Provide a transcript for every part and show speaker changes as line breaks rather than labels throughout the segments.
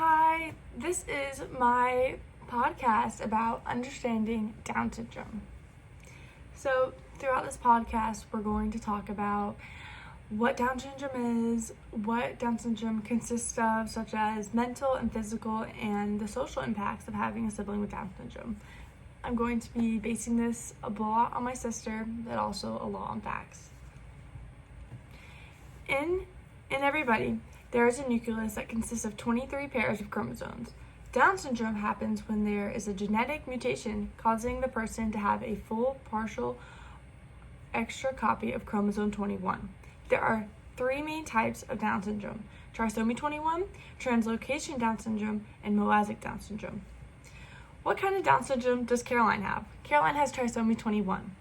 Hi, this is my podcast about understanding Down syndrome. So, throughout this podcast, we're going to talk about what Down syndrome is, what Down syndrome consists of, such as mental and physical, and the social impacts of having a sibling with Down syndrome. I'm going to be basing this a lot on my sister, but also a lot on facts. In everybody, there is a nucleus that consists of 23 pairs of chromosomes. Down syndrome happens when there is a genetic mutation causing the person to have a full, partial, extra copy of chromosome 21. There are three main types of Down syndrome: trisomy 21, translocation Down syndrome, and mosaic Down syndrome. What kind of Down syndrome does Caroline have? Caroline has trisomy 21.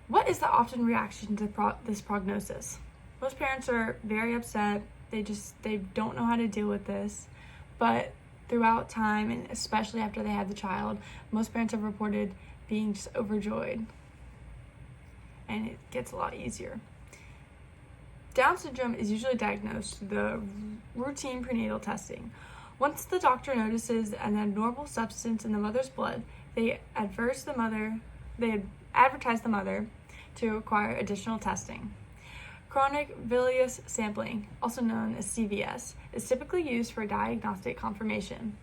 What is the often reaction to this prognosis? Most parents are very upset. They don't know how to deal with this, but throughout time, and especially after they had the child, most parents have reported being just overjoyed, and it gets a lot easier. Down syndrome is usually diagnosed through the routine prenatal testing. Once the doctor notices an abnormal substance in the mother's blood, they advise the mother to require additional testing. Chronic villus sampling, also known as CVS, is typically used for diagnostic confirmation.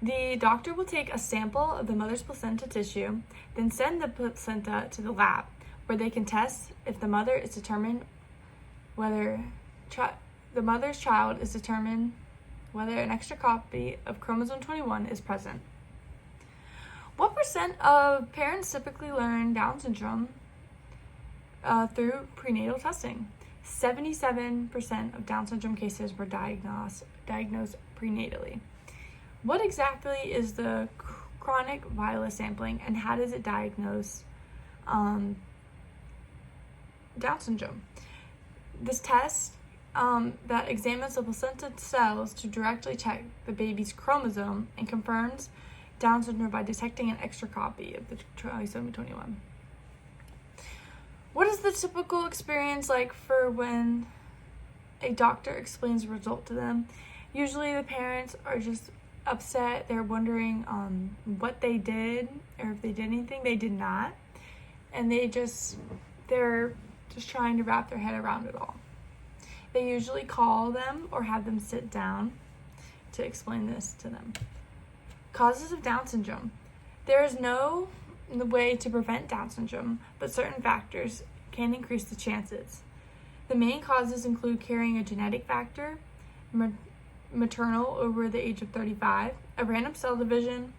The doctor will take a sample of the mother's placenta tissue, then send the placenta to the lab, where they can test if the mother is determined whether the mother's child is determined whether an extra copy of chromosome 21 is present. What % of parents typically learn Down syndrome through prenatal testing? 77% of Down syndrome cases were diagnosed prenatally. What exactly is the chronic villus sampling, and how does it diagnose Down syndrome? This test that examines the placenta cells to directly check the baby's chromosome and confirms Down syndrome by detecting an extra copy of the trisomy 21. What is the typical experience like for when a doctor explains the result to them? Usually the parents are just upset. They're wondering what they did, or if they did anything. They did not. And they're just trying to wrap their head around it all. They usually call them or have them sit down to explain this to them. Causes of Down syndrome. There is no way to prevent Down syndrome, but certain factors can increase the chances. The main causes include carrying a genetic factor, maternal over the age of 35, a random cell division,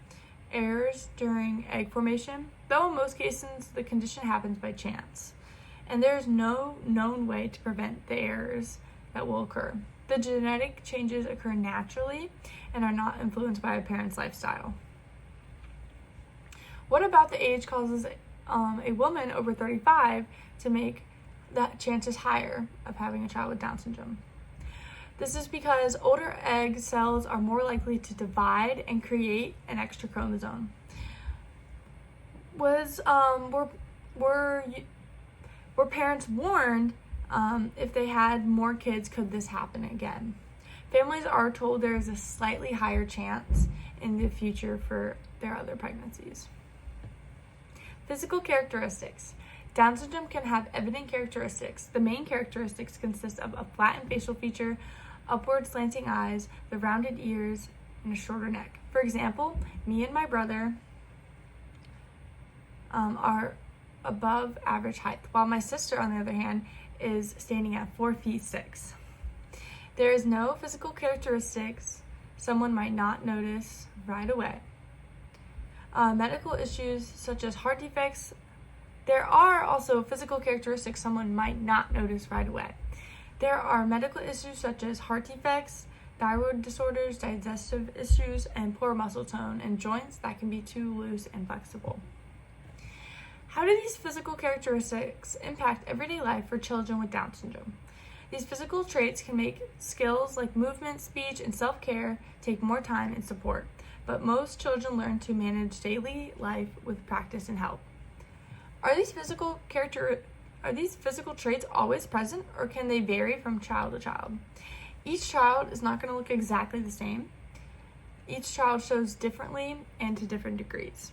errors during egg formation, though in most cases the condition happens by chance, and there is no known way to prevent the errors that will occur. The genetic changes occur naturally and are not influenced by a parent's lifestyle. What about the age causes a woman over 35 to make the chances higher of having a child with Down syndrome? This is because older egg cells are more likely to divide and create an extra chromosome. Were parents warned if they had more kids, could this happen again? Families are told there is a slightly higher chance in the future for their other pregnancies. Physical characteristics. Down syndrome can have evident characteristics. The main characteristics consist of a flattened facial feature, upward slanting eyes, the rounded ears, and a shorter neck. For example, me and my brother are above average height, while my sister, on the other hand, is standing at 4'6". There is no physical characteristics someone might not notice right away. Medical issues such as heart defects. There are also physical characteristics someone might not notice right away. There are medical issues such as heart defects, thyroid disorders, digestive issues, and poor muscle tone and joints that can be too loose and flexible. How do these physical characteristics impact everyday life for children with Down syndrome? These physical traits can make skills like movement, speech, and self-care take more time and support, but most children learn to manage daily life with practice and help. Are these physical traits always present, or can they vary from child to child? Each child is not going to look exactly the same. Each child shows differently and to different degrees.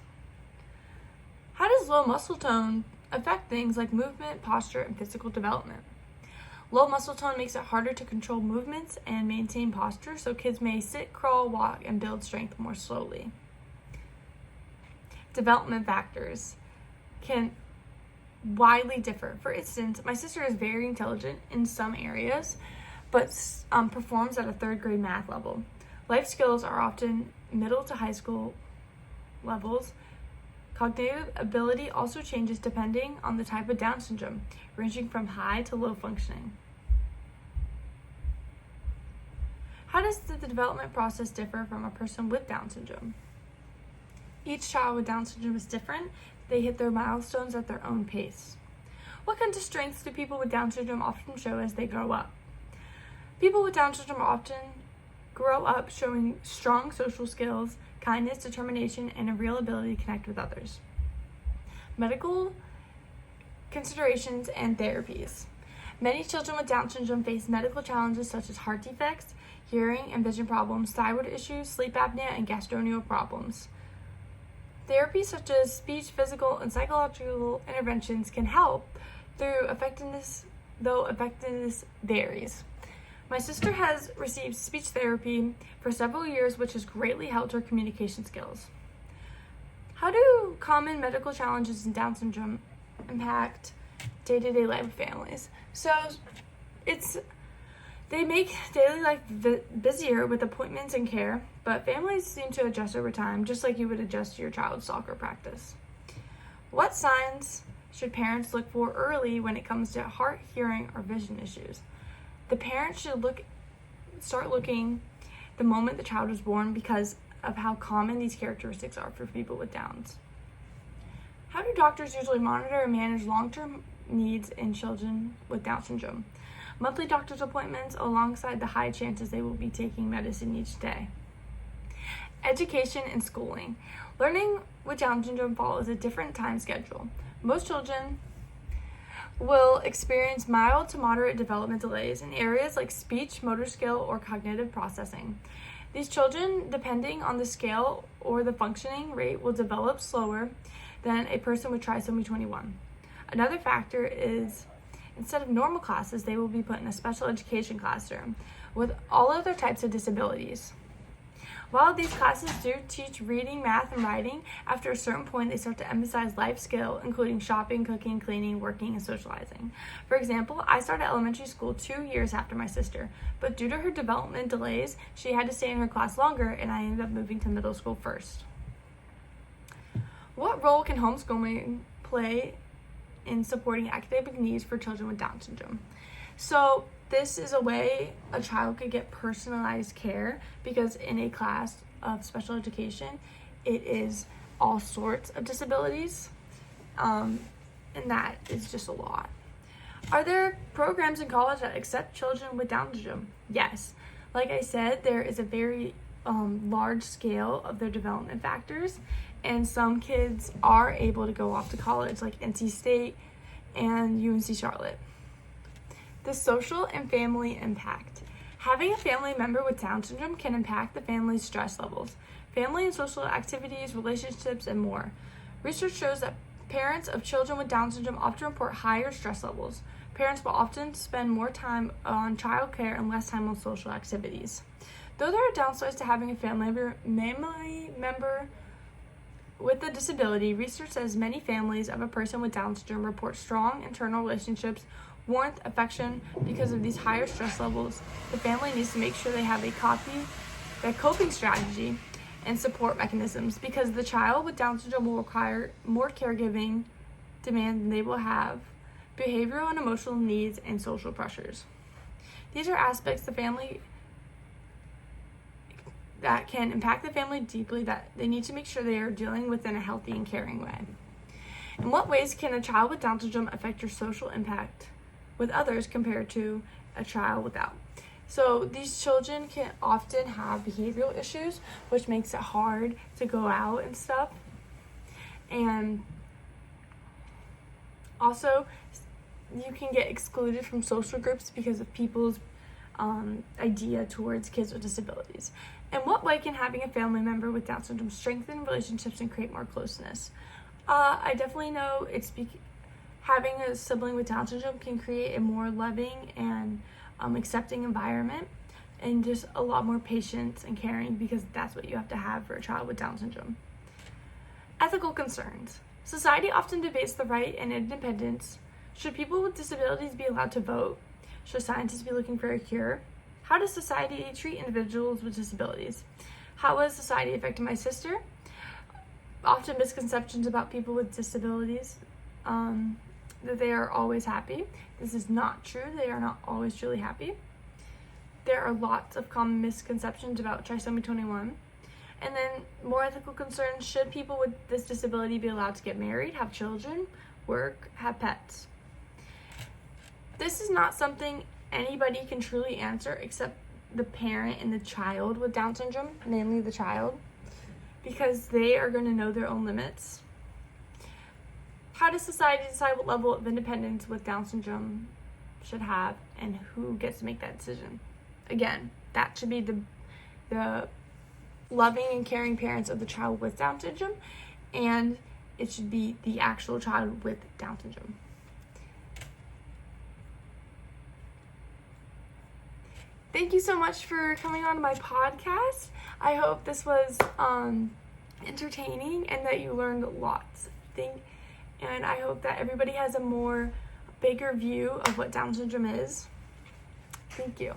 How does low muscle tone affect things like movement, posture, and physical development? Low muscle tone makes it harder to control movements and maintain posture, so kids may sit, crawl, walk, and build strength more slowly. Development factors can widely differ. For instance, my sister is very intelligent in some areas, but performs at a third grade math level. Life skills are often middle to high school levels. Cognitive ability also changes depending on the type of Down syndrome, ranging from high to low functioning. How does the development process differ from a person with Down syndrome? Each child with Down syndrome is different. They hit their milestones at their own pace. What kinds of strengths do people with Down syndrome often show as they grow up? People with Down syndrome often grow up showing strong social skills, kindness, determination, and a real ability to connect with others. Medical considerations and therapies. Many children with Down syndrome face medical challenges such as heart defects, hearing and vision problems, thyroid issues, sleep apnea, and gastrointestinal problems. Therapies such as speech, physical, and psychological interventions can help, though effectiveness varies. My sister has received speech therapy for several years, which has greatly helped her communication skills. How do common medical challenges in Down syndrome impact day-to-day life of families? So they make daily life busier with appointments and care, but families seem to adjust over time, just like you would adjust to your child's soccer practice. What signs should parents look for early when it comes to heart, hearing, or vision issues? The parents should start looking the moment the child was born because of how common these characteristics are for people with Downs. How do doctors usually monitor and manage long-term needs in children with Down syndrome? Monthly doctor's appointments alongside the high chances they will be taking medicine each day. Education and schooling. Learning with Down syndrome follows a different time schedule. Most children will experience mild to moderate development delays in areas like speech, motor skill, or cognitive processing. These children, depending on the scale or the functioning rate, will develop slower than a person with trisomy 21. Another factor is, instead of normal classes, they will be put in a special education classroom with all other types of disabilities. While these classes do teach reading, math, and writing, after a certain point they start to emphasize life skill, including shopping, cooking, cleaning, working, and socializing. For example, I started elementary school 2 years after my sister, but due to her development delays, she had to stay in her class longer, and I ended up moving to middle school first. What role can homeschooling play in supporting academic needs for children with Down syndrome? So this is a way a child could get personalized care, because in a class of special education, it is all sorts of disabilities, and that is just a lot. Are there programs in college that accept children with Down syndrome? Yes. Like I said, there is a very large scale of their development factors, and some kids are able to go off to college, like NC State and UNC Charlotte. The social and family impact. Having a family member with Down syndrome can impact the family's stress levels, family and social activities, relationships, and more. Research shows that parents of children with Down syndrome often report higher stress levels. Parents will often spend more time on childcare and less time on social activities. Though there are downsides to having a family member with a disability, research says many families of a person with Down syndrome report strong internal relationships, warmth, affection. Because of these higher stress levels, the family needs to make sure they have a coping strategy and support mechanisms, because the child with Down syndrome will require more caregiving demand than they will have behavioral and emotional needs and social pressures. These are aspects that can impact the family deeply, that they need to make sure they are dealing with in a healthy and caring way. In what ways can a child with Down syndrome affect your social impact with others compared to a child without? So these children can often have behavioral issues, which makes it hard to go out and stuff. And also, you can get excluded from social groups because of people's idea towards kids with disabilities. In what way can having a family member with Down syndrome strengthen relationships and create more closeness? I definitely know having a sibling with Down syndrome can create a more loving and accepting environment, and just a lot more patience and caring, because that's what you have to have for a child with Down syndrome. Ethical concerns. Society often debates the right and independence. Should people with disabilities be allowed to vote? Should scientists be looking for a cure? How does society treat individuals with disabilities? How has society affected my sister? Often misconceptions about people with disabilities, that they are always happy. This is not true. They are not always truly happy. There are lots of common misconceptions about trisomy 21. And then more ethical concerns: should people with this disability be allowed to get married, have children, work, have pets? This is not something anybody can truly answer except the parent and the child with Down syndrome, mainly the child, because they are going to know their own limits. How does society decide what level of independence with Down syndrome should have, and who gets to make that decision? Again, that should be the loving and caring parents of the child with Down syndrome, and it should be the actual child with Down syndrome. Thank you so much for coming on my podcast. I hope this was entertaining and that you learned lots. And I hope that everybody has a bigger view of what Down syndrome is. Thank you.